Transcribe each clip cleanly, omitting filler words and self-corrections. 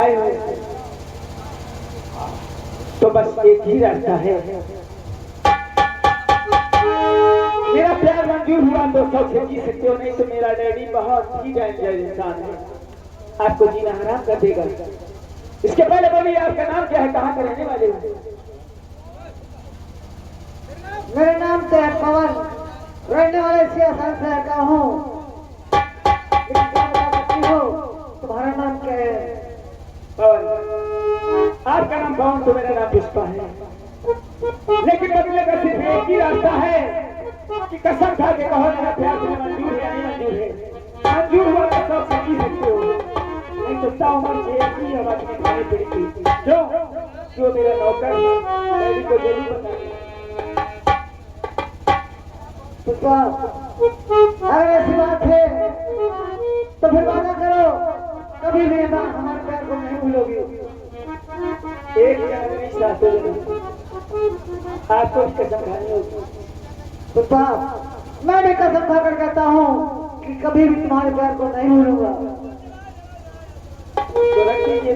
आए हुए थे, तो बस एक ही रास्ता है। मेरा प्यार मंजूर हुआ तो सबसे जी सकते हो, नहीं तो मेरा डैडी बहुत ही डेंजर इंसान है, आपको जीना हराम कर देगा। इसके पहले बोलिए आपका नाम क्या है, कहाँ का रहने वाले हो? मेरा नाम तो है पवन, रहने वाले सियासत शहर का हूँ। तुम्हारा नाम क्या है? पवन। आपका नाम पवन तो मेरा नाम पुष्पा है, लेकिन बदले का सिर्फ एक ही रास्ता है कि कसम खा के कहो मेरा प्यार तुम्हें मंजूर है या नहीं मंजूर है। मंजूर हुआ तो सब समझ सकते हो, नहीं तो ताउमर से एक ही आवाज में खानी पड़ेगी। जो मेरा नौकर डैडी को जरूर बताइए। पुष्पा, अगर ऐसी बात है तो फिर वादा करो कभी भी हमारे प्यार को नहीं भूलोगी। एक जन्म नहीं, सातों जन्म आपको कसम खानी होगी। पुष्पा, मैं भी कसम खाकर कहता हूँ कि कभी भी तुम्हारे प्यार को नहीं भूलूंगा। तो रख लीजिए।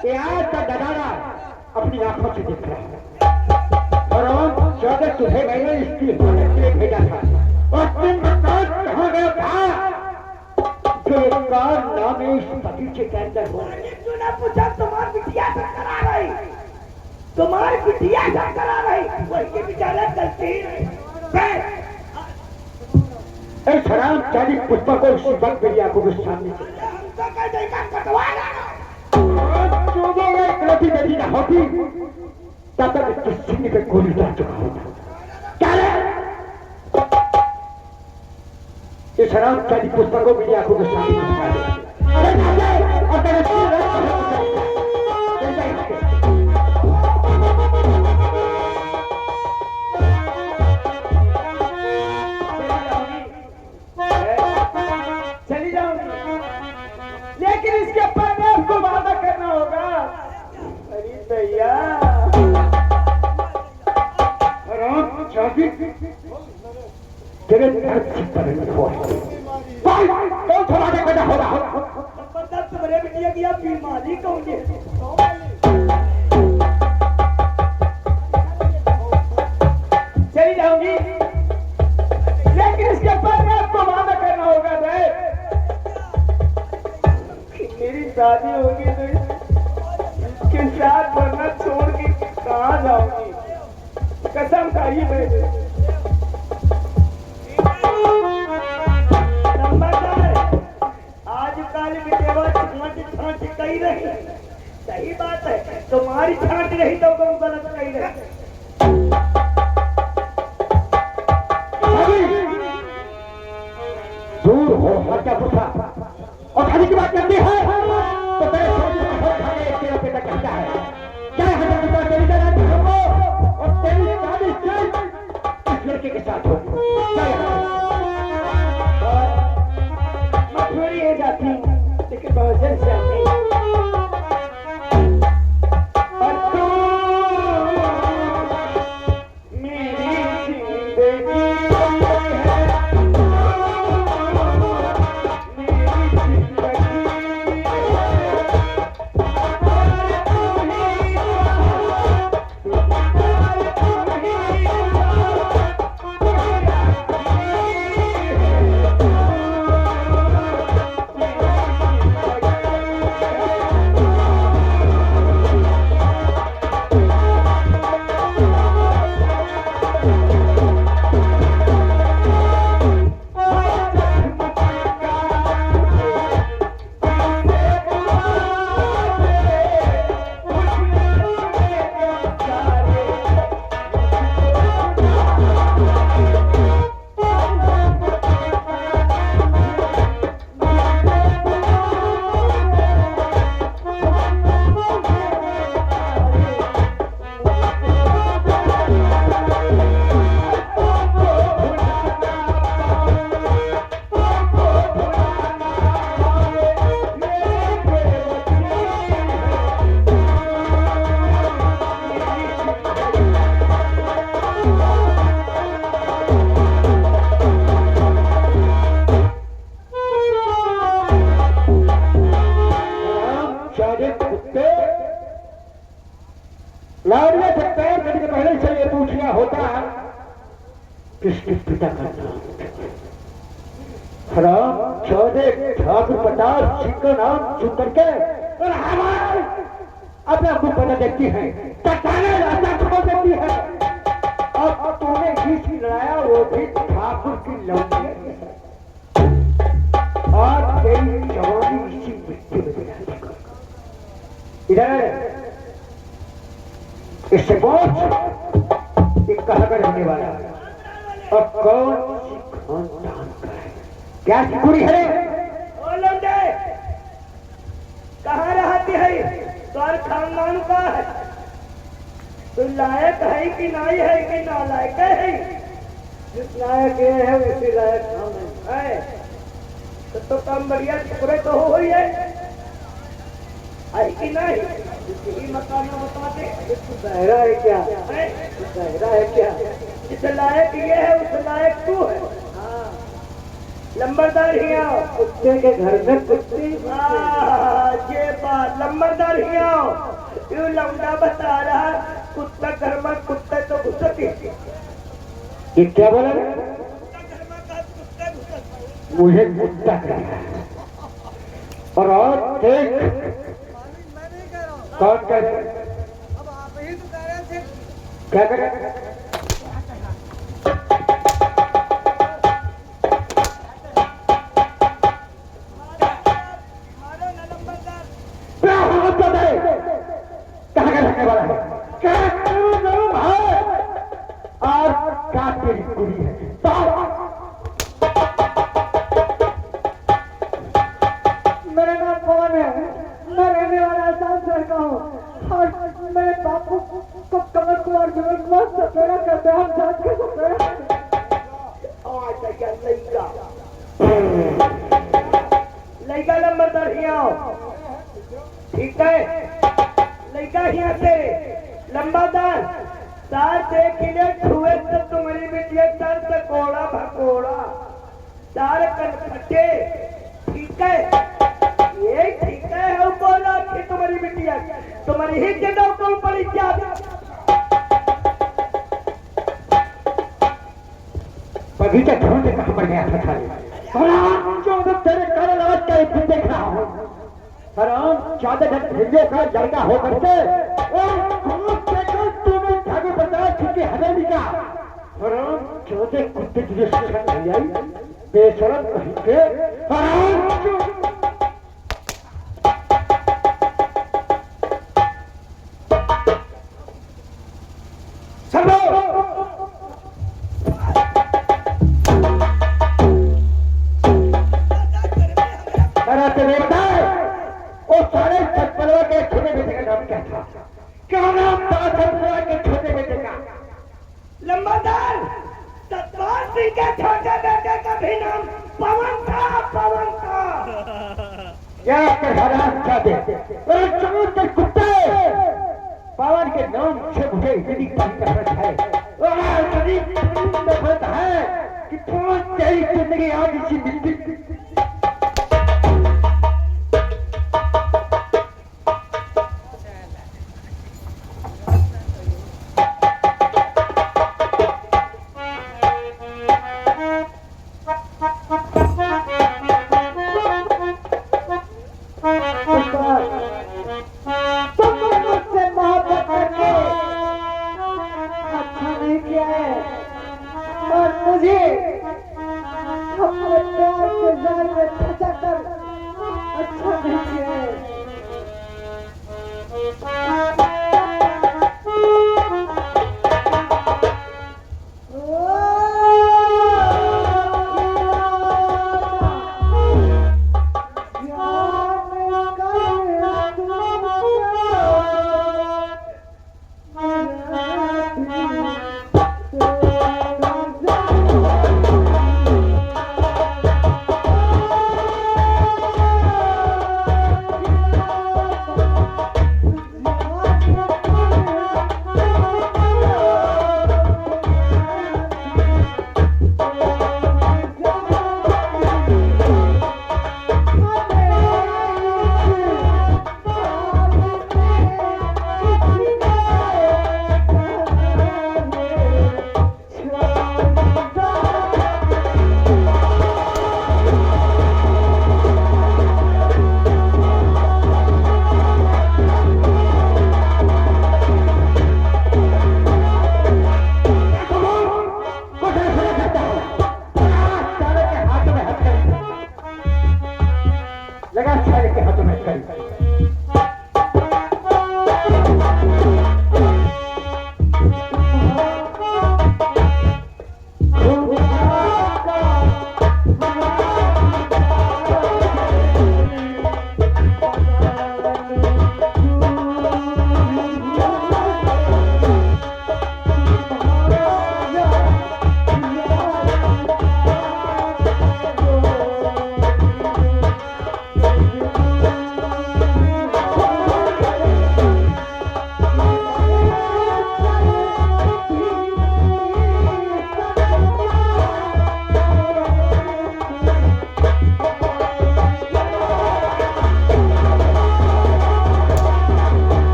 कि आज का गदारा अपनी आंखों से देख रहा है। और हम चौदह तुझे मैंने इसकी मदद के लिए भेजा था और तुम बताओ कहाँ गया था जो एक कारनामे इस बगीचे के अंदर हो। तूने पूछा तुम्हारी बिटिया क्या करा रही, तुम्हारी बिटिया क्या करा रही, वही बेचारा गलती शराब चाली पुष्पा को उसी वक्त मेरी आंखों के सामने गलती मेरी न होती तब तक इस सीने पे गोली डाल चुका होता। क्या ये शराब चाली पुष्पा को मेरी आंखों के सामने और चली जाऊंगी, लेकिन इसके पहले आपको वादा करना होगा। अरे भैया तेरे दर्द से परेशान हो तो थोड़ा देखा होगा जबरदस्त मेरे बिटिया की आप बीमारी कहूंगे। चली जाऊंगी, लेकिन इसके पहले आपको वादा करना होगा मेरी शादी होगी तो इसके साथ वरना छोड़ के कहाँ जाऊंगी, कसम खाई मैंने। आजकल की देवा छांट कही रही, सही बात है, तुम्हारी छांट रही तो तुम गलत कही रही। दूर हो हर क्या पूछा और खाने की बात करती है तो तेरे तेरा बेटा कहता है क्या है तेरी हो और तेरी शादी इस लड़के के साथ हो। मथुरी है जाती लेकिन बहुत जल्द से आती और तू मेरी जिंदगी लाड़िया से पैर करने के पहले से ये पूछना होता किसके पिता का नाम हराम चौधरी ठाकुर प्रताप सिंह का नाम सुन करके और हमारे अपना मुंह बना देती है राजा खो देती है। अब तूने जिस लड़ाया वो भी ठाकुर की लौटी और तेरी जवानी इसी मिट्टी में गिरा इधर इससे बहुत एक कहकर होने वाला अब कौन सी खानदान का है क्या सिकुड़ी है ओ लौंडे कहाँ रहती है तुम्हारे खानदान का है तू लायक है कि नहीं है कि नालायक है जिस लायक ये है उसी लायक हम है तो काम बढ़िया पूरे तो हो रही है कि नहीं यही मकान में बताते बहरा है क्या बहरा है क्या जिस लायक ये है उस लायक तू है। लंबरदार ही कुत्ते के घर में कुत्ते ये बात नंबरदारियों यू लौंडा बता रहा कुत्ता घर में कुत्ते तो घुसती ये क्या बोला रे? घर में का कुत्ते घुसती मुझे कुत्ता कहा और देख मैं नहीं कह रहा हूँ कौन कह रहे? अब आप ही तो कह रहे थे क्या कर रहे? मारो ना नंबरदार क्या हालत कर रहे? कहाँ का रहने वाला है? क्या करूं है? और क्या तेरी कुड़ी है? मेरा नाम पवन है मैं रहने वाला सांसद का हूँ और मेरे बापू को कमल कुमार विमल कुमार सपेरा करते हैं हम जात के सपेरा लड़का नंबरदार यहाँ ठीक है लड़का यहाँ से लंबादार सार देखिए छुए तब तुम्हारी बेटिया सर से कोड़ा भकोड़ा सार कन फटे ठीक है ये ठीक है हम बोला कि तुम्हारी बिटिया तुम्हारी ही जगह को पड़ी क्या बगीचा छोड़ के कहाँ पर गया था खाली? जो तेरे काले लवट का एक देख रहा हूँ हराम 14 भिड़ियों का लड़का होकर के तूने ठाकुर प्रताप सिंह की हवेली का हराम 14 कुत्ते तुझे शिक्षा नहीं आई बेशरम कहीं के हराम लंबादार सतपाल सिंह के छोटे बेटे का भी नाम पवन था क्या कर हराम चाहते कुत्ते पवन के नाम से मुझे इतनी नफरत है नफरत है कि तेरी जिंदगी आज इसी मिट्टी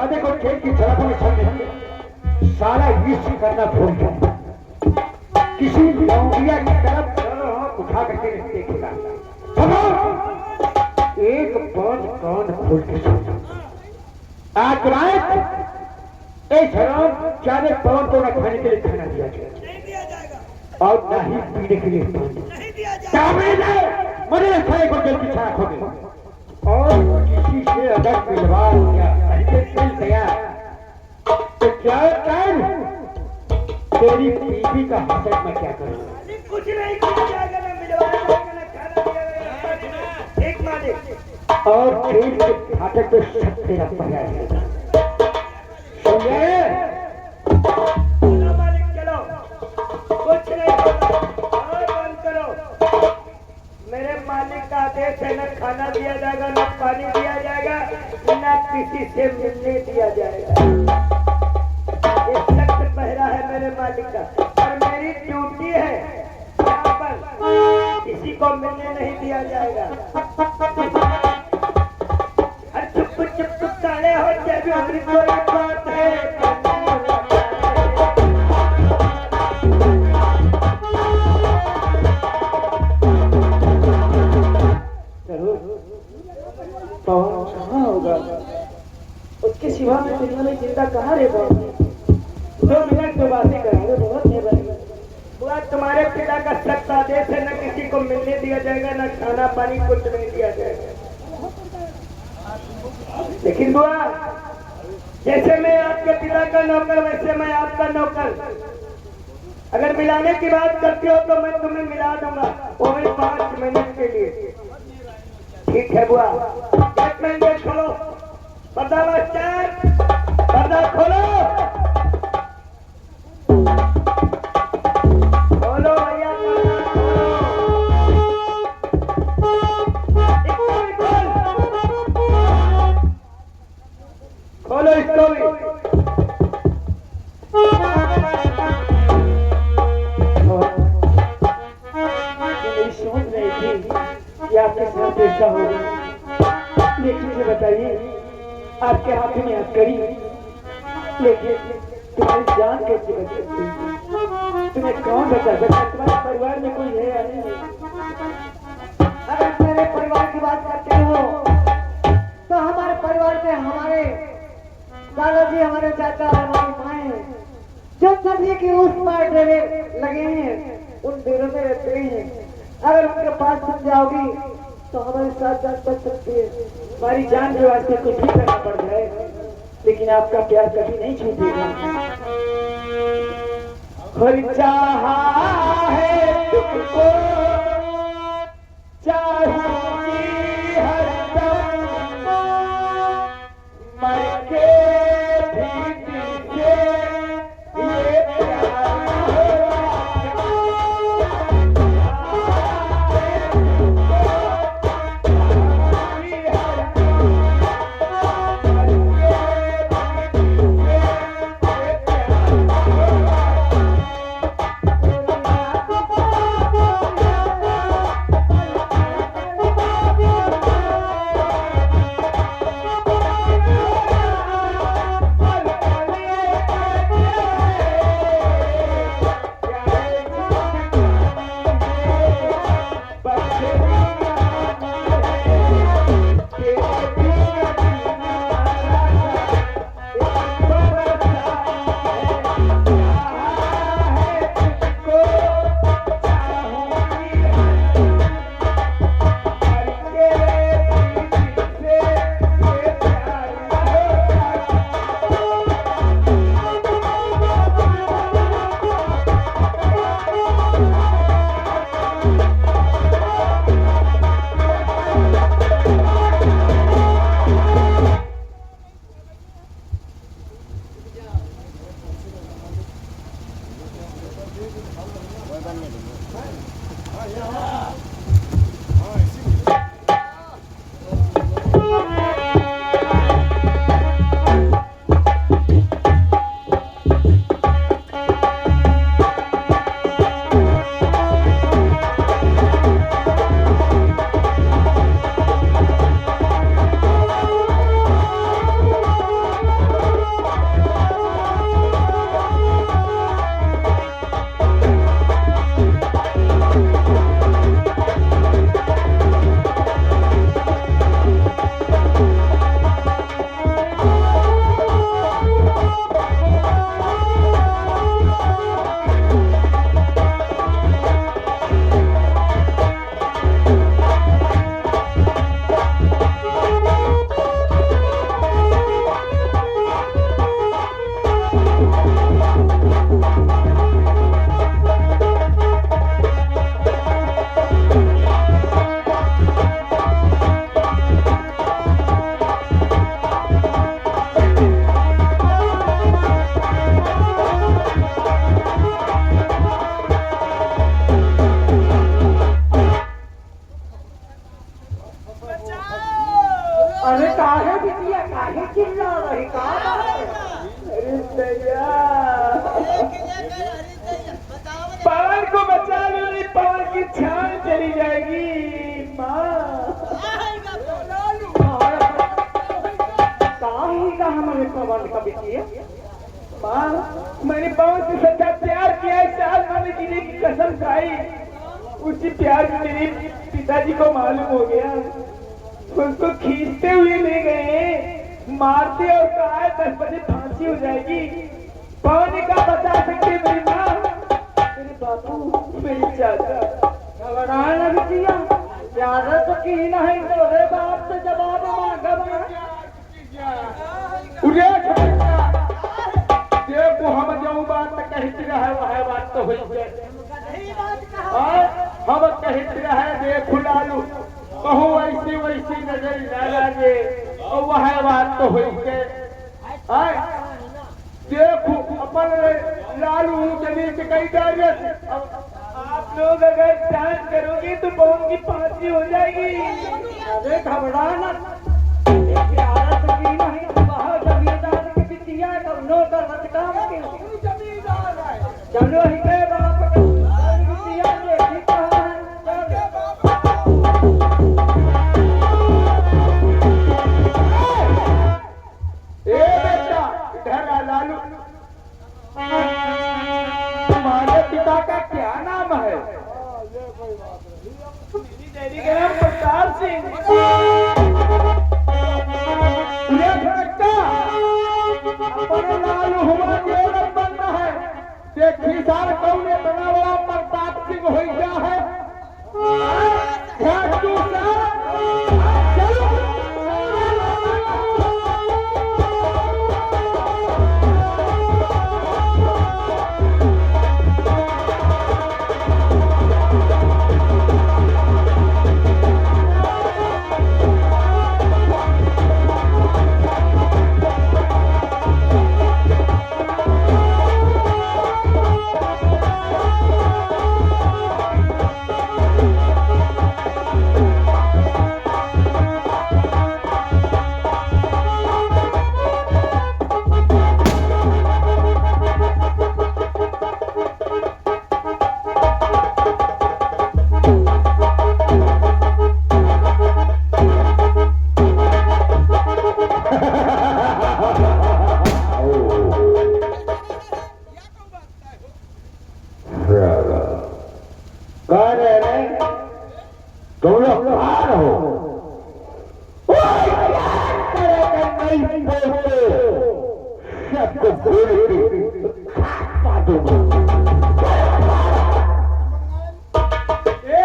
शहजादे को खेल की सड़कों में चलने लगे। सारा युद्ध करना भूल गया। किसी लौंडिया की तरफ उठा करके देखेगा। एक बात कान खोल के सुन। आज रात इस हराम चारे पवन को न खाने के लिए खाना दिया जाएगा और न ही पीने के लिए पानी। मरे खाए को जल की छाक हो गई और किसी से अगर मिलवा मिल गया तो क्या कर तेरी बीवी का हसद मैं क्या करूँगा? कुछ नहीं किया जाएगा, ना मिलवाया जाएगा, ना खाना दिया जाएगा। एक मालिक और खेल के फाटक पे सब तेरा पड़ा रहेगा। सुनिए चलो मालिक चलो, कुछ नहीं करना और बंद करो। मेरे मालिक का आदेश है, न खाना दिया जाएगा, न पानी दिया जाएगा, न किसी से मिलने दिया जाएगा। ये सख्त पहरा है मेरे मालिक का और मेरी ड्यूटी है, यहाँ पर किसी को मिलने नहीं दिया जाएगा। चुप चुप काले हो जब हमारी कोई बात है। पवन कहाँ होगा? उसके सिवा में दुनिया में जिंदा कहाँ रह पाऊंगी? 2 मिनट तो बातें करेंगे, बहुत है भाई। बुआ तुम्हारे पिता का सख्त आदेश है, न किसी को मिलने दिया जाएगा, न खाना पानी कुछ नहीं दिया जाएगा। लेकिन बुआ जैसे मैं आपके पिता का नौकर वैसे मैं आपका नौकर। अगर मिलाने की बात करती हो तो मैं तुम्हें मिला दूंगा, वो भी 5 मिनट के लिए। ठीक है बुआ, 1 मिनट खोलो, पर्दा मास्टर, पर्दा खोलो, खोलो भैया, खोलो इसको भी। मेरी सोच रही थी कि आपके साथ ऐसा होगा, लेकिन ये बताइए आपके हाथ में हथकड़ी, लेकिन तुम्हारी जान कैसे बच सकती है? तुम्हें कौन बचा सकता? तुम्हारे परिवार में कोई है या नहीं? अगर मेरे परिवार की बात करते हो तो हमारे परिवार में हमारे दादाजी, हमारे चाचा, हमारी माए जो नदी के उस पार डेरे लगे हैं, उन डेरों में रहते हैं। अगर उनके पास तुम जाओगी तो हमारे साथ जान बच सकती है। हमारी जान के वास्ते कुछ भी करना पड़ जाए, लेकिन आपका प्यार कभी नहीं छूटेगा। खुद चाहा है तुमको, चाहूंगी हरदम, मर के भी दिल से ये प्यार रही कहा अरे दैया पवन को बचा लो नहीं पवन की छान चली जाएगी माँ कहा हमारे पवन का बिटिया माँ मैंने पवन से सच्चा प्यार किया है 4 महीने जीने की कसम खाई उसी प्यार में मेरे पिताजी को मालूम हो गया उसको खींचते हुए ले गए मारते और कहा है 10 बजे फांसी हो जाएगी पवन ने कहा बता सकते मेरी माँ मेरे बापू मेरी चाचा घबराए न बिटिया ज्यादा तो की नहीं तो रे बाप से जवाब मांगा उड़े देखो हम जाऊँ बात तो कहती रहा वह बात तो हुई हम कहते रहे देखो लालू कहूँ ऐसी वैसी नजर न लगे और वह बात तो हुई देखो अपन लालू जमीन के कई डाले आप लोग अगर जांच करोगे तो पवन की फांसी हो जाएगी अरे घबराना आदत की नहीं बाहर जमींदार की बिटिया तो नौकर बदकाम के चलो ही के बाप के बिटिया देखी कहाँ है बेटा इधर आ लालू तुम्हारे पिता का क्या नाम है मेरी नाम प्रताप सिंह अपने लालू हुआ जेल बंद है देखी सार कौने बना हुआ प्रताप सिंह हो गया है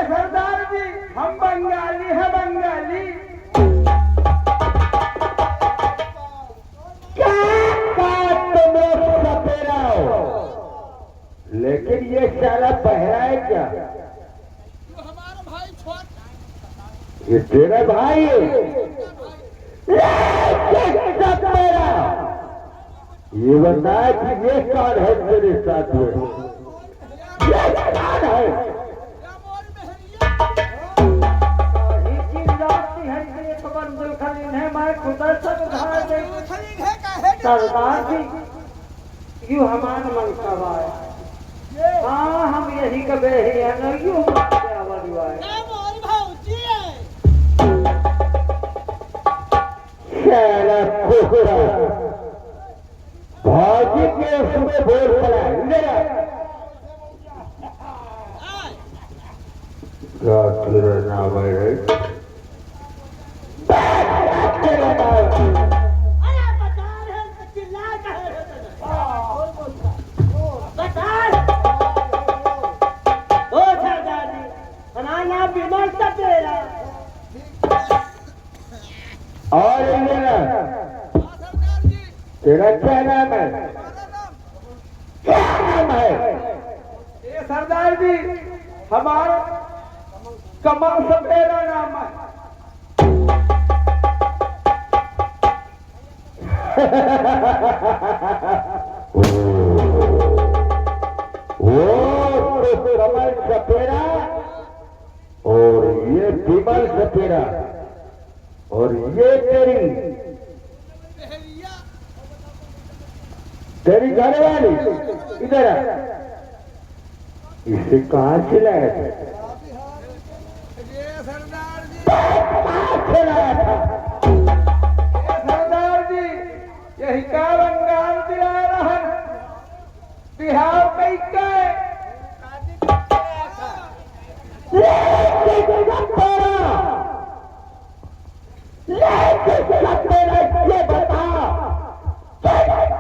सरदार जी हम बंगाली है बंगाली लेकिन ये साला बहरा है क्या हमारा भाई छोड़ ये तेरा भाई है ये बता कि ये कौन है तेरे साथ में ये कौन है सरदार जी यू हमारा मन का है हाँ हम यही कबे ही है न यू भाजी के उसमें बोल पड़ा क्या तेरा नाम है तेरा नाम और तेरा क्या नाम है क्या नाम है ये सरदार जी हमारा कमल सपेरा नाम है वो तो कमल सपेरा और ये विमल सपेरा और ये तेरी तेरी घरवाली इधर आ। इसे कहाँ से लाया था? कहाँ से लाया था? सरदार जी यही का बंगाल दिला रहा बिहार कैसे ये बता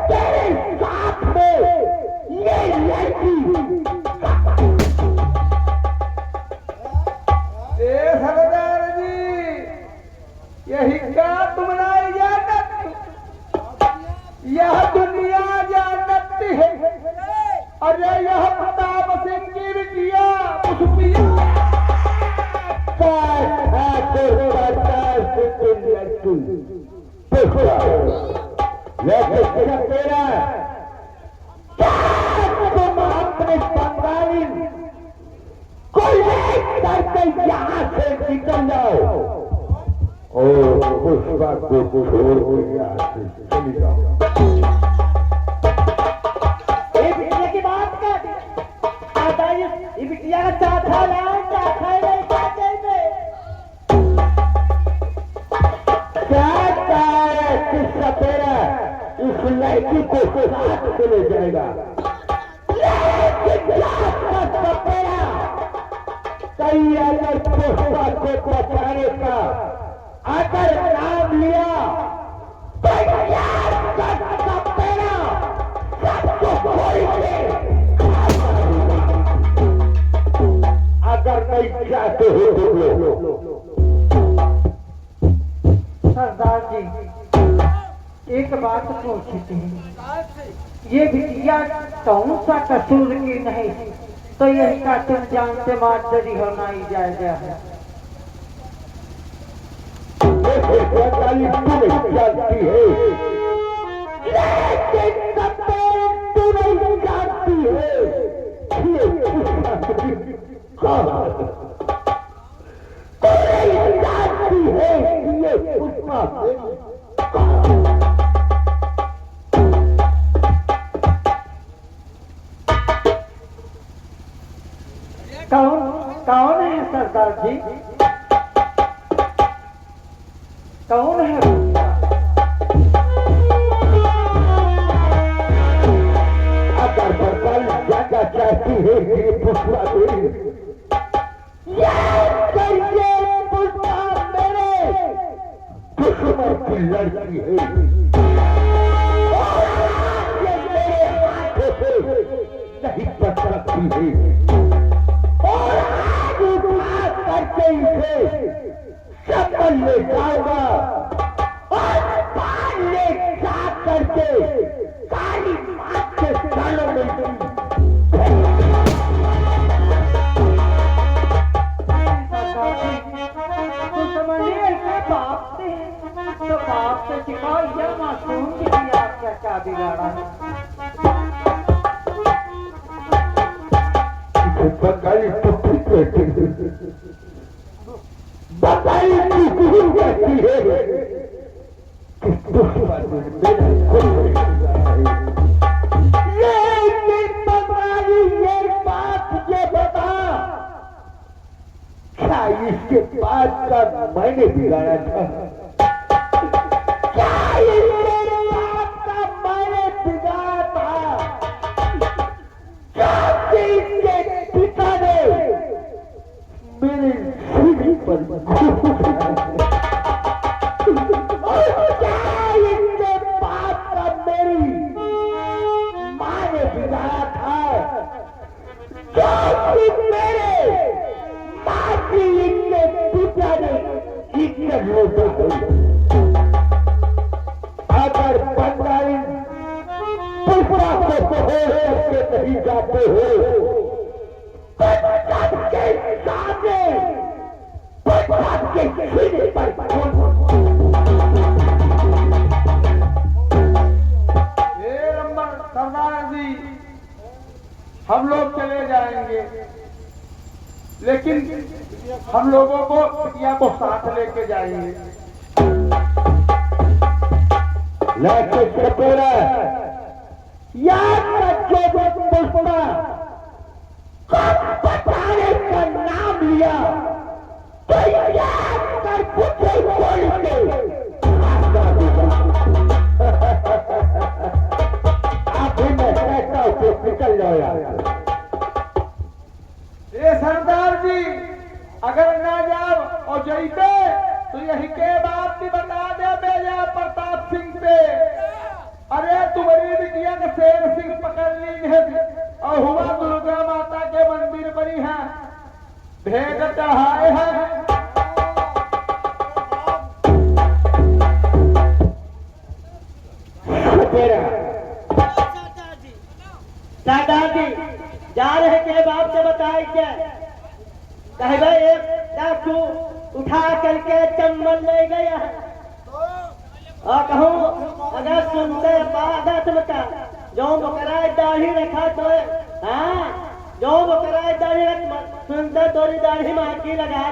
तेरे साथ में ये लड़की सरदार जी यही का तुम नहीं जानत यह दुनिया जानत है। अरे यह प्रताप सिंह की बिटिया तेरा तुम अपने बंगाली को लेकर यहाँ से निकल जाओ और पुष्पा को छोड़ के यहाँ से चली जाओ। बिटिया की बात कर आता ये बिटिया का चाथा लाओ चाथा नहीं चाहते किसका तेरा इस लड़की को साथ चले जाएगा। कई अगर पुष्पा को बचाने का अगर नाम लिया तो अगर नहीं चाहते हो तो सरदार जी एक बात पूछती है ये बिटिया कौन सा कसूर की नहीं तो यही का तुम जानते मार्जरी होना ही जाएगा है। जानती है लेकिन तू नहीं जानती है जानती है ये पुष्पा कौन कौन है सरदार जी कौन है? अगर बरसाल जाना चाहती है ये पुष्पा पुष्पा मेरे दुश्मन की लड़की है नहीं बच सकती है और आज उठा करके इसे शक्ल ले जाऊंगा और बाहर ले जा करके काली माँ के सालों में तो बाप से सिखाओ यह मासूम के लिए आपका क्या बिगाड़ा है? बंगाली टुकड़ी बंगाली टुकड़ी कहती है कि दुश्मन लेकिन बंगाली ये बात ये बता क्या इसके बाद का मैंने बिगाड़ा था? क्या इसके बाद का मैंने बिगाड़ा था? क्या इसके पिता ने मेरे सीढ़ी पर और क्या इसके बाद का मेरी माँ ने बिगाड़ा था? जो मेरे माँ की इनके पिता ने इज्जत लूटा। अगर बंगाली पुष्पा को करके नहीं जाते हो के सामने पुष्पा के सीने पर सरदार जी हम लोग चले जाएंगे लेकिन हम लोगों को बिटिया को साथ लेके जाएंगे। याद रखो पुष्पा, कब बताने का नाम लिया तो याद कर पूछे बोल के आप भी मैं कहता हूँ कि निकल जाओ यार। ये सरदार जी अगर ना जाओ और जैते तो यही के बात भी बता दे बेजा प्रताप सिंह पे। अरे तुम्हारी बिटिया के शेर सिंह पकड़ ली है और हुआ दुर्गा माता के मंदिर बनी है, भेद चढ़ाए हैं। दादाजी जा रहे के बाप से बताए क्या कहे भाई एक डाकू उठा करके चम्बल ले गया और कहूँ अगर सुनते बात बता जो बकराए दाढ़ी रखा तो हाँ जो बकराए दाढ़ी रख सुनते तोरी दाढ़ी माटी लगा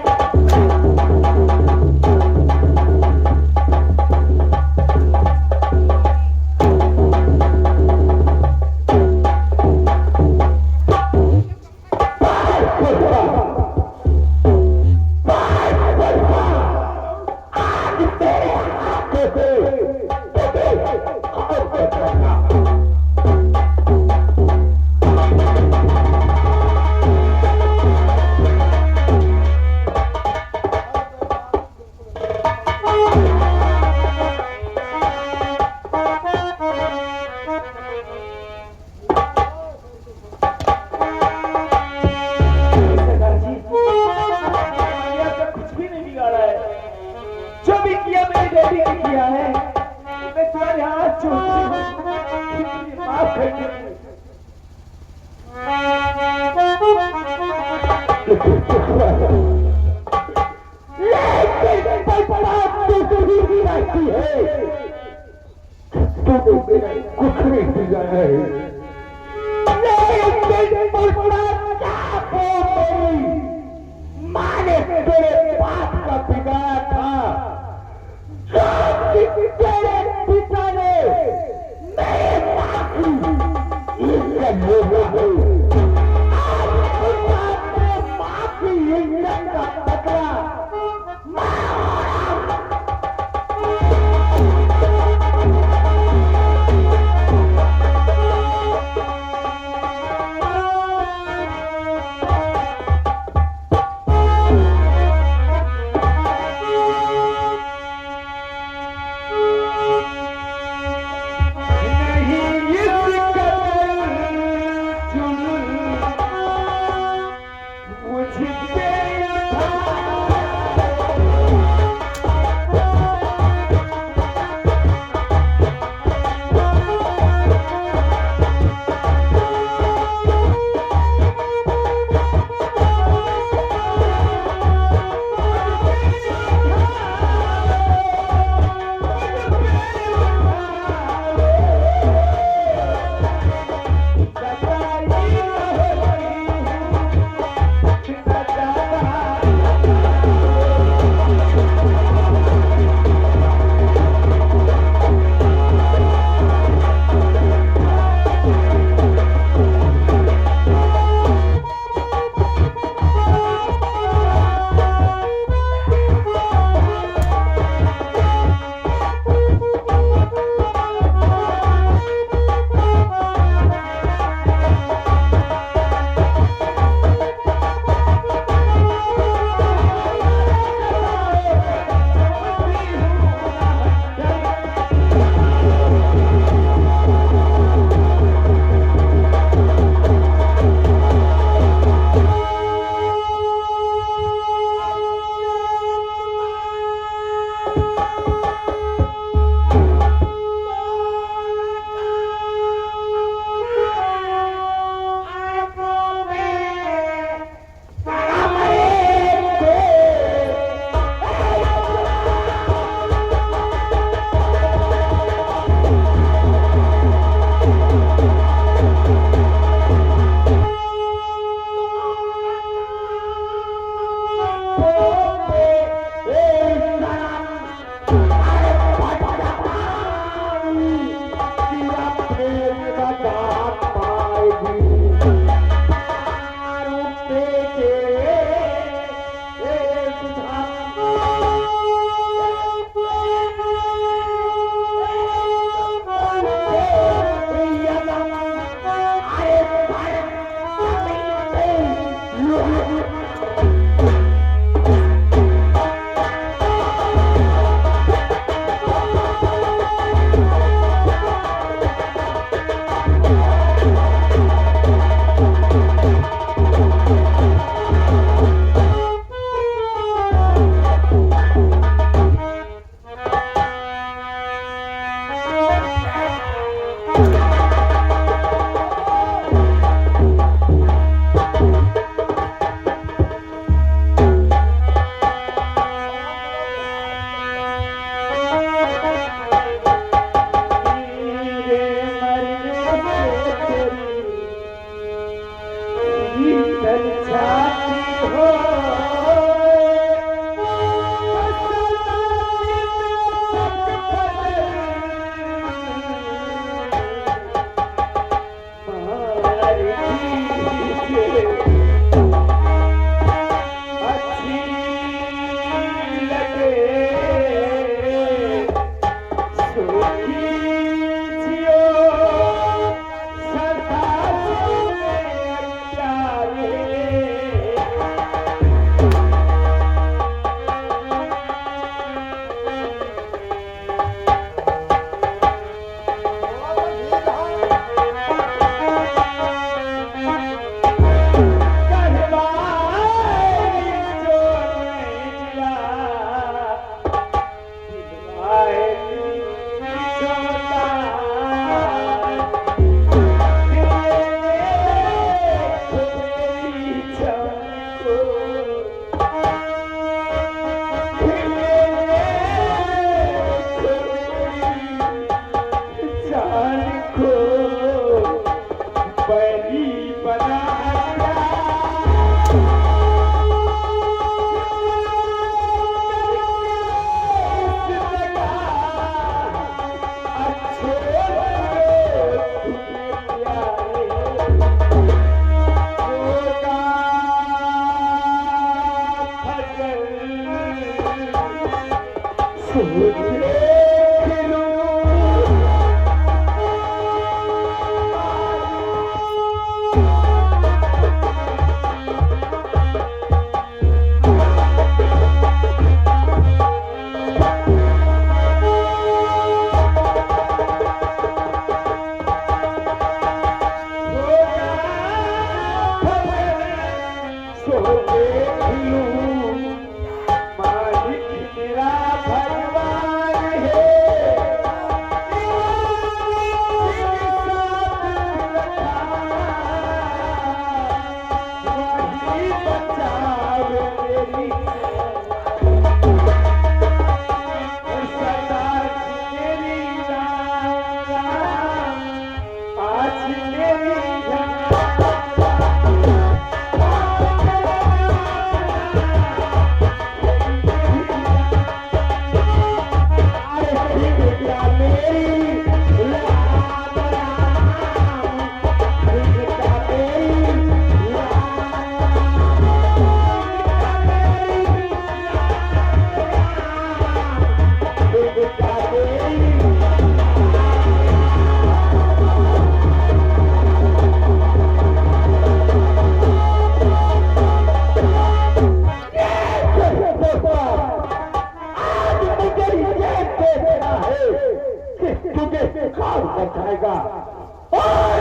और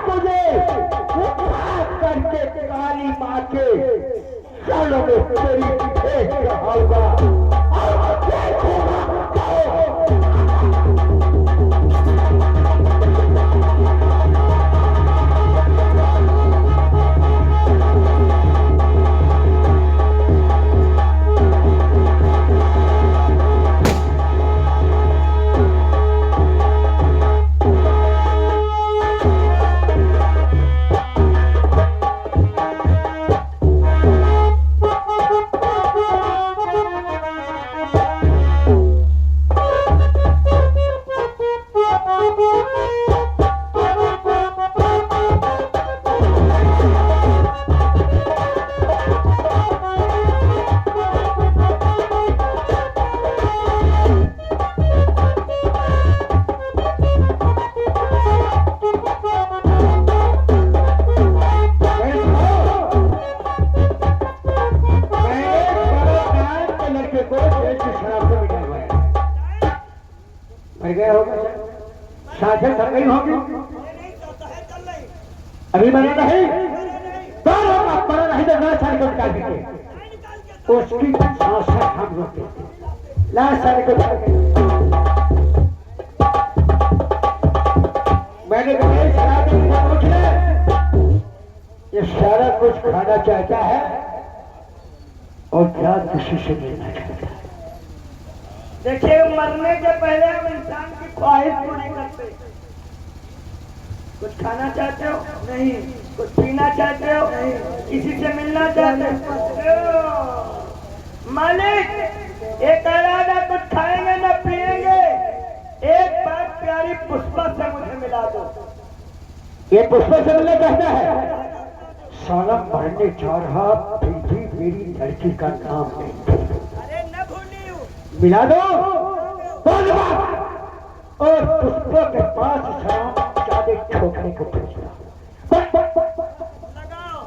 तुझे उठा करके काली माँ के चरणों में तेरी भेंट चढ़ाऊंगा और देखूंगा शासन कर गई होगी अभी बना नहीं पड़ा नहीं तो ना सारे को निकाल देंगे उसकी शासन हम रोकते ला सारे को मैंने कहा शराब पूछ ले ये सारा कुछ खाना चाहता है और क्या किसी से मिलना चाहता है। देखिए मरने के पहले हम इंसान की ख्वाहिश पूरी करते। कुछ खाना चाहते हो नहीं, कुछ पीना चाहते हो नहीं, किसी से मिलना चाहते हो। मालिक एक ना कुछ खाएंगे ना पिएंगे, एक बार प्यारी पुष्पा से मुझे मिला दो। ये पुष्पा से मिलना चाहता है साला मरने जा रहा फिर भी मेरी लड़की का नाम नहीं। अरे न भूलियो मिला दो और पुष्पा के पास शराब ज्यादा ठोकने को भेजना। लगाओ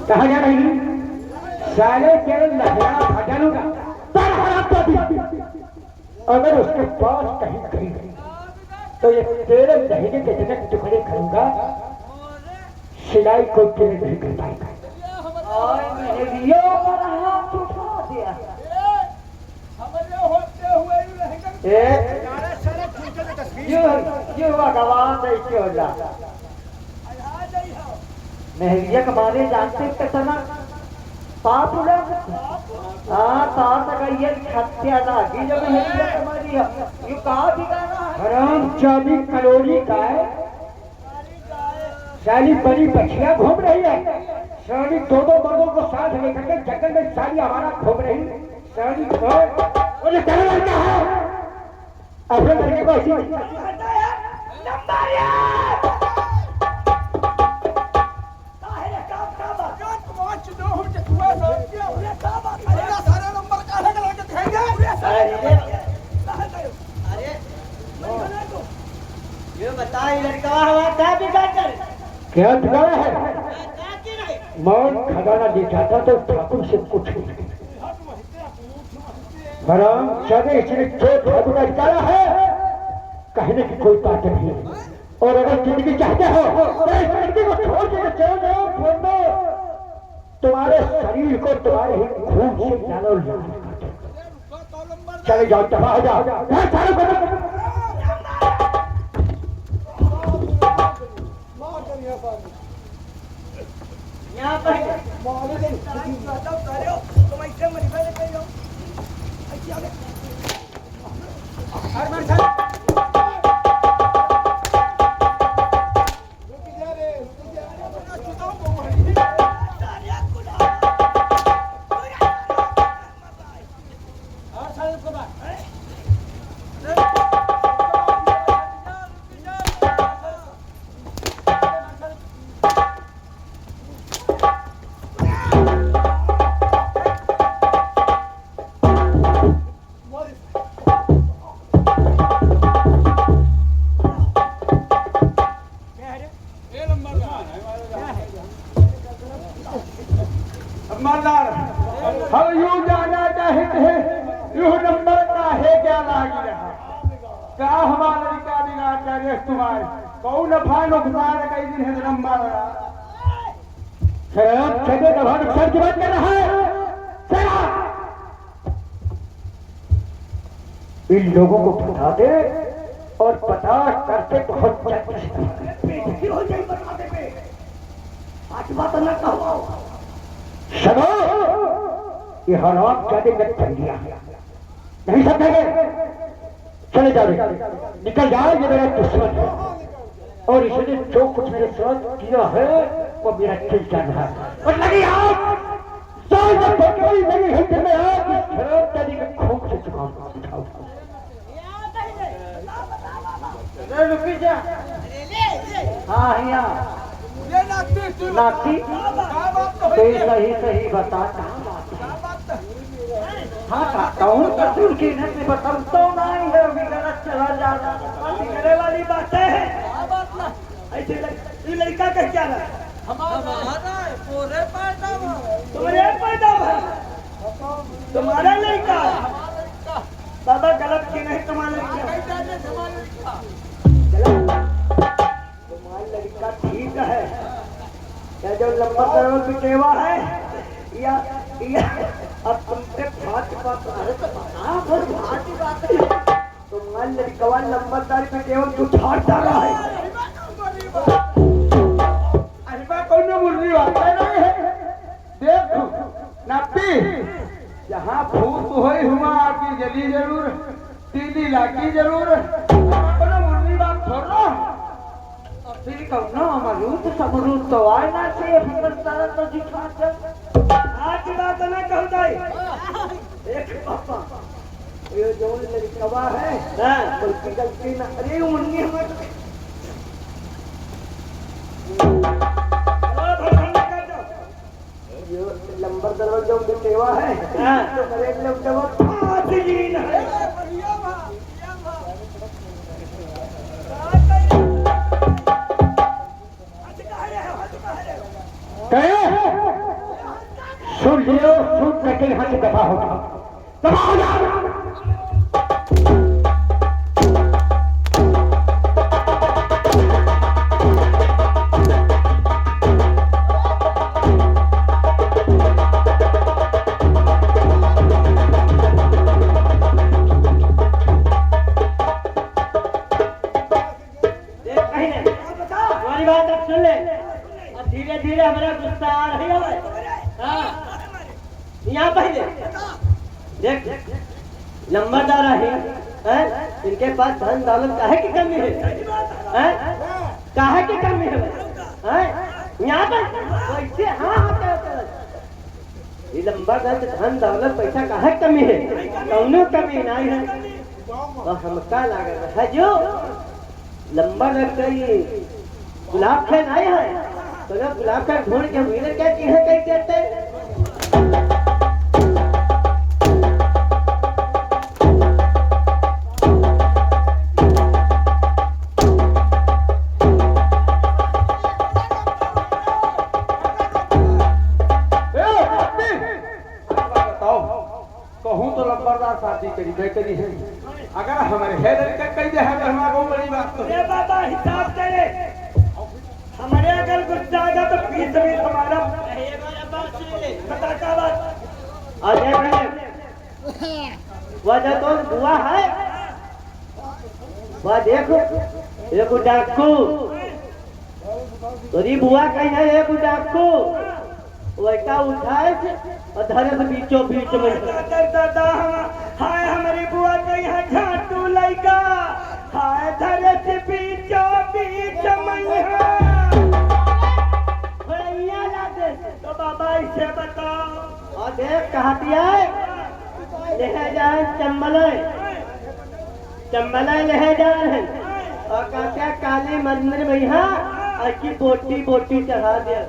कहा जा रही साले के लहरा भजनूंगा पर हरा अगर उसके पास कहीं गई तो ये तेरे लहजे के जनक टुकड़े करूंगा, सिलाई को तेरे नहीं कर पाएगा। और मेहरियों पर हाथ उठा दिया ये भगवान ऐसे हो जा मेहरिया कमाने जानते कितना पाप उड़ा। हाँ तार तक ये हत्या लागी जब मेहरिया कमारी ये कहा ठिकाना है हराम चाबी कलोरी का है। साली बड़ी बछिया घूम रही है, साली दो मर्दों को साथ लेकर के जंगल में साली हमारा घूम रही साली मुझे क्या लगता है अपने लड़के को ऐसी ये बताइए लड़का हुआ क्या बिगाड़ कर क्या बिगाड़ा है। मौन खजाना देखा था तो ठाकुर से कुछ नहीं हराम सभी इसने जो ठाकुर का निकाला है कहने की कोई बात नहीं है। और अगर जिंदगी चाहते हो तो इस लड़की को छोड़ के चले जाओ, छोड़ दो। तुम्हारे शरीर को तुम्हारे ही खून से डालो चले जाओ, तबाह हो जाओ। यहाँ पर मल्लार हम यूं जाना चाहते हैं यूं नंबर का है क्या लागी रहा क्या हमारा का बिगाड़ कर तुम्हारे कौन नफा नुकसान कई दिन है नंबर शराब छठे दफा नुकसान की बात कर रहा है इन लोगों को फंसा दे और पता करके बहुत बेइज्जती हो जाए बताते पे आज बात न कहो सुनो ये हराम जादे में कर दिया नहीं समझेंगे चले जाओ निकल जाओ ये मेरा दुश्मन है और इसने जो कुछ मेरे साथ किया है वो मेरा दिल जान रहा है और लगी आग साल में कोई लगी है कि मैं आग इस शराब जादे के खून से चुकाऊं रुकी जा हाँ हिया नाती तो सही सही बता हाँ खाता हूँ कसूर की नहीं बताता नहीं है अभी गलत चला जाता मेरे वाली बात है ऐसे ये लड़का कह क्या रहा तुम्हारे पैदा तुम्हारा लड़का बाबा गलत की नहीं तुम्हारा लड़का ठीक है या जो लंबा करोड़ पिटेवा है या अब तुमसे फाट बात अरे तो बता फिर फाट की बात है तुम्हारा लड़का नंबरदार पिटेवा तू छाट डाला है अरे बा कौन मुर्गी वाला नहीं है देख नापी जहाँ फूट होई हुआ आपकी जली जरूर तीली लागी जरूर कौन मुर्गी बात छोड़ रहा फिर कहना अमरूद समरूद तो आए ना से हिंदुस्तान तो दिखा दे आज बात ना कह दे एक पापा ये जो लड़कवा है कोई की गलती ना अरे उन्नी हमारे ये लंबर दरवाजा जो बिटेवा है तो मेरे लोग जब फातिलीन है सुन लियो सुन करके यहाँ से दफा होगा दफा हो जाओ धीरे धीरे हमारा गुस्सा आ रही है यहाँ पहले देख नंबरदार है इनके पास धन दौलत काहे की कमी है काहे की कमी है यहाँ पर वैसे हाँ ये नंबरदार धन दौलत पैसा काहे कमी है कौनो कमी नहीं है तो हमका लागत है जो नंबरदार कई गुलाब खान आए हैं तो जब गुलाब का ढूंढ के वीर क्या की है कहीं कहते कहूँ तो लंबरदार शादी करी गई करी है अगर हमारे है लड़का कही दे है हमारा बहुत बड़ी बात तो ये बाबा हिसाब करे हमारे अगर गुस्सा आ गया तो फीस भी हमारा बता का बात अजय वजह तो हुआ है वह देखो एक डाकू तोरी बुआ कहीं है एक डाकू वैसा उठाए और धरे से बीचों बीच में दादा हाय हमारी बुआ तो यहाँ झाटू लगा हाय धरे से बीचों बीच में तो बाबा इसे बताओ और देख कहतिया ले जाए चम्बल ले जा रहे और क्या काली मंदिर में यहाँ की बोटी बोटी चढ़ा दिया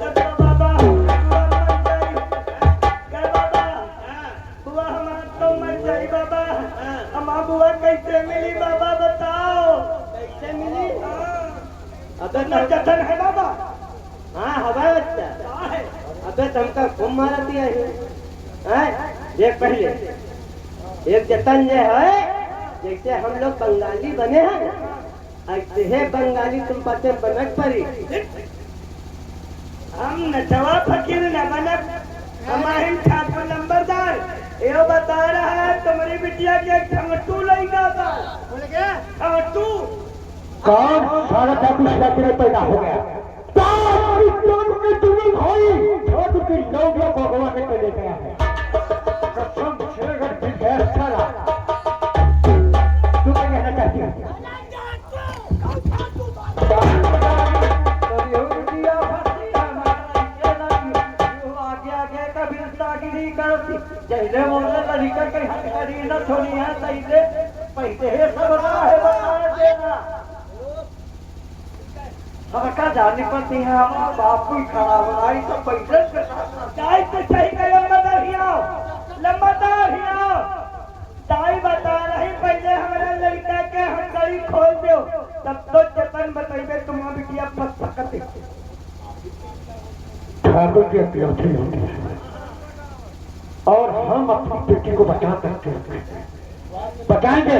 बुआ कैसे मिली बाबा बताओ कैसे मिली अगर जतन है बाबा हाँ हवा बच्चा अबे तुमका खूब मारती है देख पहले एक जतन ये है जैसे हम लोग बंगाली बने हैं ऐसे है बंगाली तुम पते बनक परी हम नटवा फकीर न बनक हमारे ठाकुर नंबरदार यो बता रहा है तुम्हारी बिटिया के ठमटू लगा था बोल गया ठमटू कौन सारा ठाकुर शिलापुर में पैदा हो गया के लोग भगवा के चले गया है कसम से अगर फिर गैर चला तू क्या कहना चाहती है जैसे मोरे लड़का के हाथ करी न छोड़ी है तैसे पैसे है सब है बता देना सबका जानी पड़ती है हमारा बाप को खड़ा बनाई तो पैसे के साथ जाए तो सही का लंबादार हियाओ दाई बता रही पहले हमारा लड़का के हथकड़ी खोल दो तब तो जतन बताइए तुम्हारा बिटिया पकड़ते ठाकुर की अक्लौती होती है और हम अपनी बेटी को बचा सकते हैं बताएंगे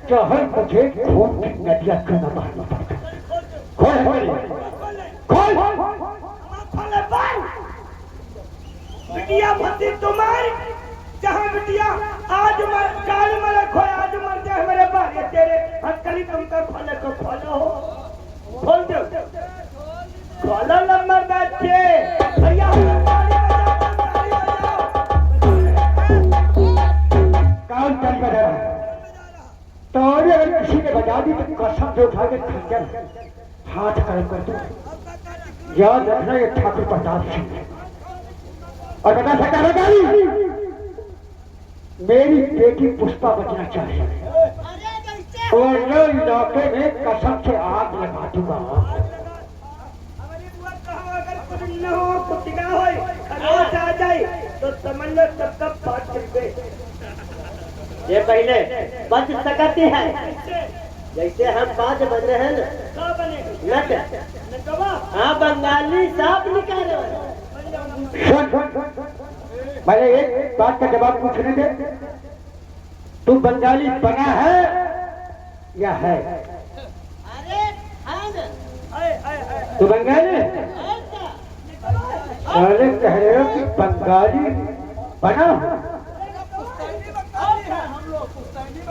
तो हर मुझे खून की नदियां करना पड़ना पड़ता खोल बिटिया भती तुम्हारी जहाँ बिटिया आज मर काल मर खो आज मर जाए मेरे बारे तेरे हथकड़ी तुमका खोले को खोलो खोल दो खोलो नंबर बच्चे भैया काम चल कर तो अगर किसी ने बजा दी तो कसम से उठा के खंजर हाथ खड़े कर दो याद रखना ये ठाकुर प्रताप सिंह और बता सकता है मेरी बेटी पुष्पा बचना चाहिए और इलाके में कसम से आग लगा दूंगा आ जाए तो समझ लो सबका बात चलते ये पहले बच सकती है जैसे हम बाज बन रहे हैं ना हाँ बंगाली साफ निकाले मैंने एक बात का जवाब पूछने दे तू बंगाली बना है या है तू बंगाली पहले कह रहे हो कि बंगाली बना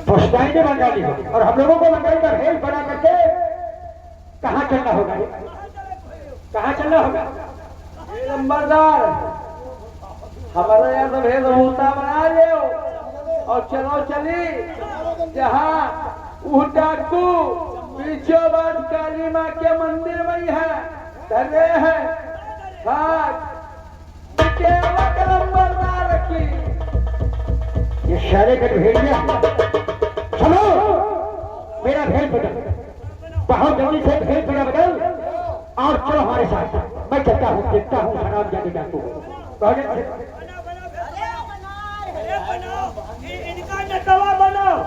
पुश्तैनी में बंगाली हो और हम लोगों को बंगाली का भेष बना करके कहाँ चलना होगा कहाँ चलना होगा नंबरदार हमारे यहाँ तो भेद होता बना लियो और चलो चली जहाँ डाकू पीछे बाद काली माँ के मंदिर में है धरे है नंबरदार की ये सारे का भेड़िया चलो मेरा भेड़ बदल बहुत जल्दी से भेड़ मेरा बदल और चलो हमारे साथ मैं चलता हूँ देखता हूँ शराब जाने डाकू इनका नटवा बनाओ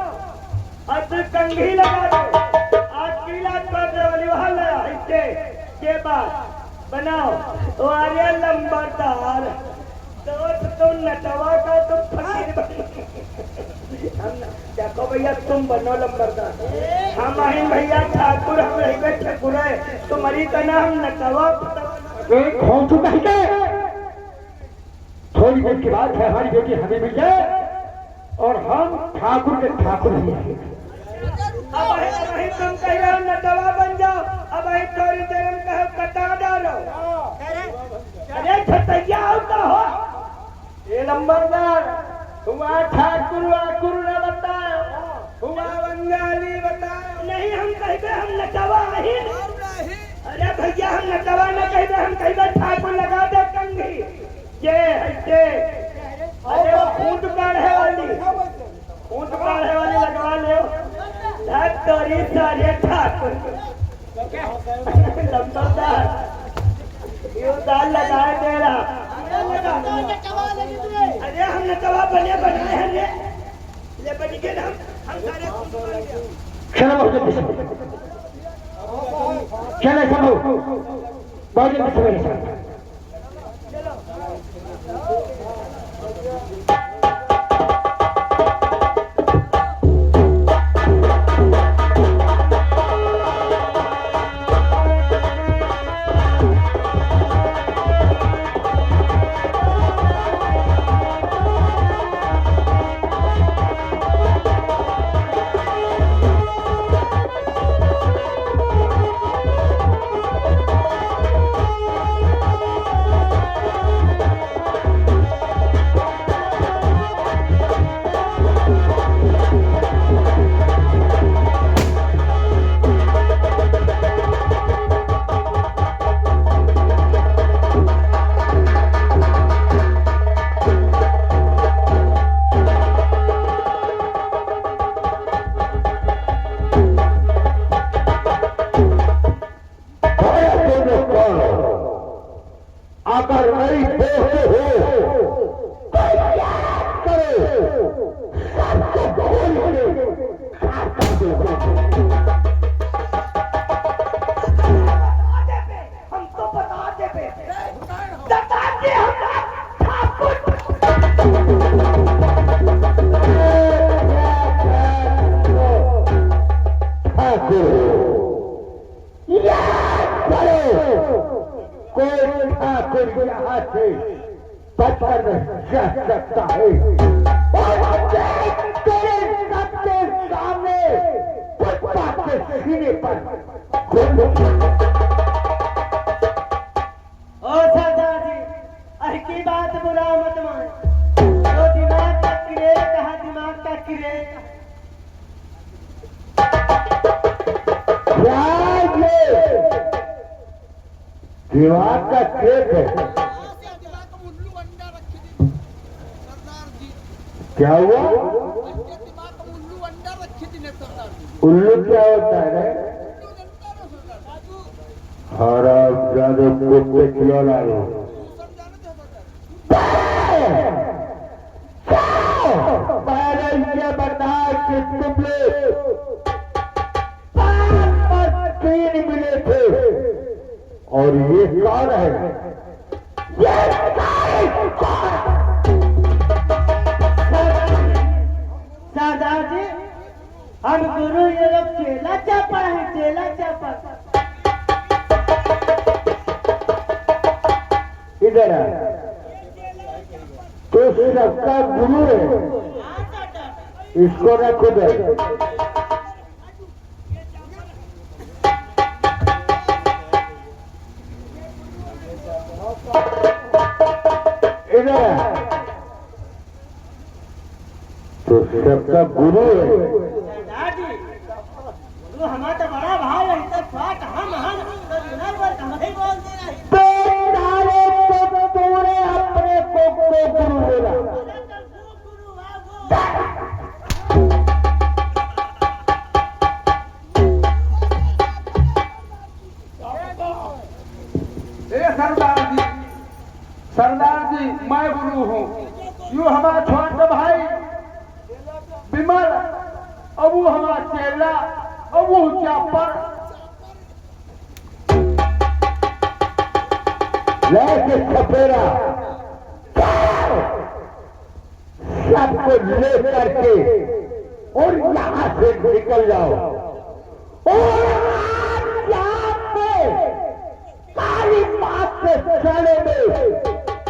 और कंघी लगा दो आज किला करने वाली वहां लगा इसके के बाद बनाओ तो आर्य लंबरदार तो तुम नटवा का तुम फकीर देखो भैया तुम बनो लंबरदार हम अहिन भैया ठाकुर हम रह ठाकुर है तुम्हारी का नाम नटवा खोल चुका है थोड़ी देर के बाद हमारी बेटी हमें मिल जाए और हम ठाकुर के ठाकुर ही हैं अब तुम कह रहे हो नटवा बन जाओ अब थोड़ी देर में कहो कटा डालो अरे छतैया होता हो ये नंबरदार हुआ ठाकुर वाकुर न बताओ हुआ बंगाली बताओ नहीं हम कहते हम नटवा ही अरे भैया हम नटवा न कहते हम कहते ठाकुर लगा दे कंघी ये अरे ऊंट काढ़े वाली लगवा ले तोरी सारे ठाकुर लंबरदार ये दाल लगाए तेरा अरे हम नटवा बने बनाए हैं ये बन के हम सारे चलो चलो बहुत जल्दी सवेरे कौन हो? अगर मेरी दोस्त हो तो याद करो, सबको खोल के खाता दो। हम तो बता दे पे बता दे हम ठाकुर कोई ठाकुर यहाँ से बचकर जा सकता है और तेरे सबके सामने फुटपाथ के सीने पर ओ सरदार जी अरे की बात बुरा मत मान तो दिमाग का किरे कहा दिमाग का किरे दिमाग का केक है। क्या हुआ? उल्लू क्या होता है? हराम जादू कुत्ते खिलौना लो। मैंने बताया कि तुम लोग 3 मिले थे और ये कौन है? सरदार जी हम गुरु ये लोग चेला चापा है चेला चापा इधर है तो सबका गुरु है, इसको रखो दे। इधर तो सबका गुरु है। सरदार जी गुरु हमारा तो बड़ा भाई है तो स्वाट हम तो विनय वर्ग हम ही बोल दे रहे तो पूरे अपने को गुरु बोला। सरदार जी मैं गुरु हूँ, यू हमारा छोटा भाई विमल, अबू हमारा चेला, अबू चापर। लेके छपेरा सबको ले करके और यहाँ से निकल जाओ और यहाँ पे काली बात से चले में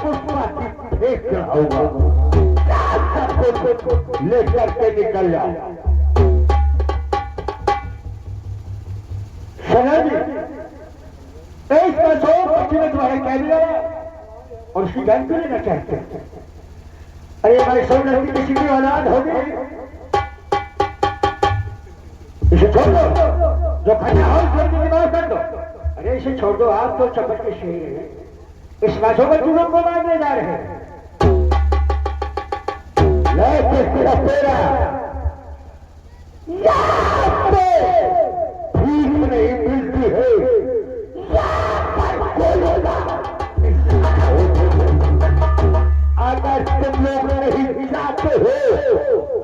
पुष्पा की फेंक होगा। सबको ले करके निकल जाओ। सना जी एक बच्चों बच्ची ने तुम्हारे कह दिया और उसकी जान क्यों लेना चाहते हैं? अरे भाई सब लड़की किसी की औलाद होगी, इसे छोड़ दो, जो खन्ना हो उस लड़की की बात कर दो। अरे इसे छोड़ दो, आप तो चपट के शेर हैं, इस मासों में तुम लोग को मारने जा रहे हैं। तेरा भीख नहीं मिलती है, अगर तुम लोग नहीं चाहते हो